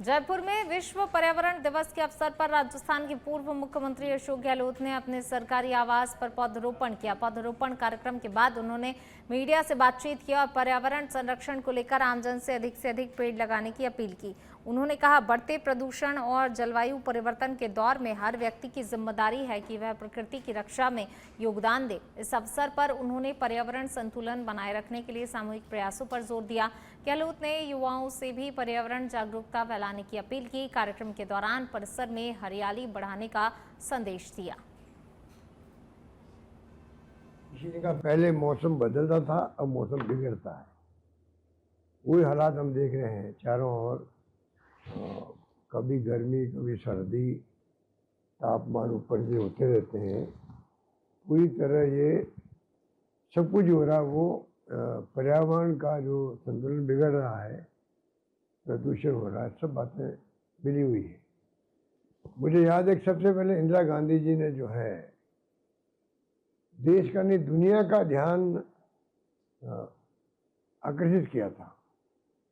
जयपुर में विश्व पर्यावरण दिवस के अवसर पर राजस्थान के पूर्व मुख्यमंत्री अशोक गहलोत ने अपने सरकारी आवास पर पौधरोपण किया। पौधरोपण कार्यक्रम के बाद उन्होंने मीडिया से बातचीत की और पर्यावरण संरक्षण को लेकर आमजन से अधिक पेड़ लगाने की अपील की। उन्होंने कहा, बढ़ते प्रदूषण और जलवायु परिवर्तन के दौर में हर व्यक्ति की जिम्मेदारी है कि वह प्रकृति की रक्षा में योगदान दे। इस अवसर पर उन्होंने पर्यावरण संतुलन बनाए रखने के लिए सामूहिक प्रयासों पर जोर दिया। गहलोत ने युवाओं से भी पर्यावरण जागरूकता फैलाने की अपील की। कार्यक्रम के दौरान परिसर में हरियाली बढ़ाने का संदेश दिया। किसी का पहले मौसम बदलता था, अब मौसम बिगड़ता है। वही हालात हम देख रहे हैं चारों ओर। कभी गर्मी, कभी सर्दी, तापमान ऊपर नीचे होते रहते हैं। पूरी तरह ये सब कुछ हो रहा है, वो पर्यावरण का जो संतुलन बिगड़ रहा है, प्रदूषण हो रहा है, सब बातें मिली हुई है। मुझे याद है कि सबसे पहले इंदिरा गांधी जी ने जो है देश का नहीं दुनिया का ध्यान आकर्षित किया था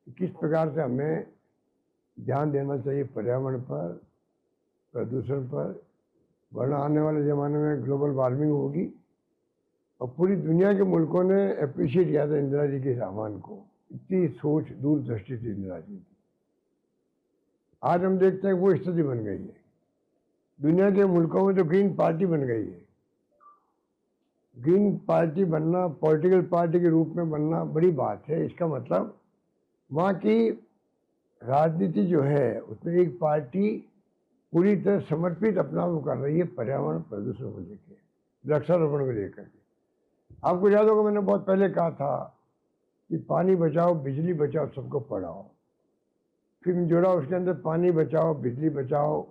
कि किस प्रकार से हमें ध्यान देना चाहिए पर्यावरण पर, प्रदूषण पर। वरना आने वाले ज़माने में ग्लोबल वार्मिंग होगी। और पूरी दुनिया के मुल्कों ने अप्रिशिएट किया था इंदिरा जी के इस आह्वान को। इतनी सोच, दूरदृष्टि थी इंदिरा जी की। आज हम देखते हैं वो स्थिति बन गई है। दुनिया के मुल्कों में तो ग्रीन पार्टी बन गई है। ग्रीन पार्टी बनना, पॉलिटिकल पार्टी के रूप में बनना बड़ी बात है। इसका मतलब वहाँ की राजनीति जो है उसमें एक पार्टी पूरी तरह समर्पित अपना वो कर रही है पर्यावरण प्रदूषण को लेकर, वृक्षारोपण को लेकर के। आपको याद होगा मैंने बहुत पहले कहा था कि पानी बचाओ, बिजली बचाओ, सबको पढ़ाओ। फिर जोड़ा उसके अंदर पानी बचाओ, बिजली बचाओ,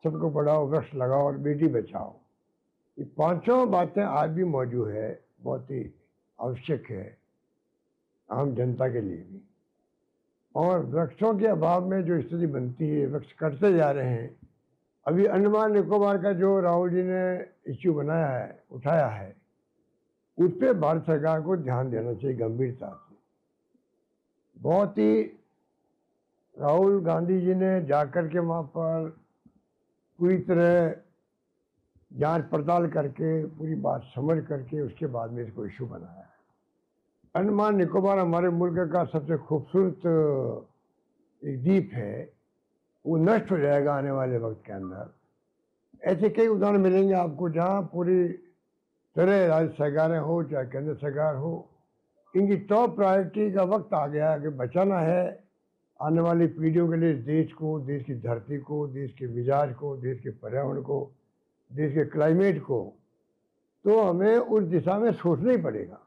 सबको पढ़ाओ, वृक्ष लगाओ और बेटी बचाओ। ये पांचों बातें आज भी मौजूद है, बहुत ही आवश्यक है आम जनता के लिए भी। और वृक्षों के अभाव में जो स्थिति बनती है, वृक्ष कटते जा रहे हैं। अभी अंडमान निकोबार का जो राहुल जी ने इश्यू बनाया है, उठाया है, उस पर भारत सरकार को ध्यान देना चाहिए गंभीरता से। बहुत ही राहुल गांधी जी ने जाकर के वहाँ पर पूरी तरह जांच पड़ताल करके, पूरी बात समझ करके उसके बाद में इसको इशू बनाया है। अंडमान निकोबार हमारे मुल्क का सबसे खूबसूरत एक द्वीप है। वो नष्ट हो जाएगा आने वाले वक्त के अंदर। ऐसे कई उदाहरण मिलेंगे आपको जहाँ पूरी तरह राज्य सरकारें हो चाहे केंद्र सरकार हो, इनकी टॉप प्रायोरिटी का वक्त आ गया है कि बचाना है आने वाली पीढ़ियों के लिए देश को, देश की धरती को, देश के मिजाज को, देश के पर्यावरण को, देश के क्लाइमेट को। तो हमें उस दिशा में सोचना ही पड़ेगा।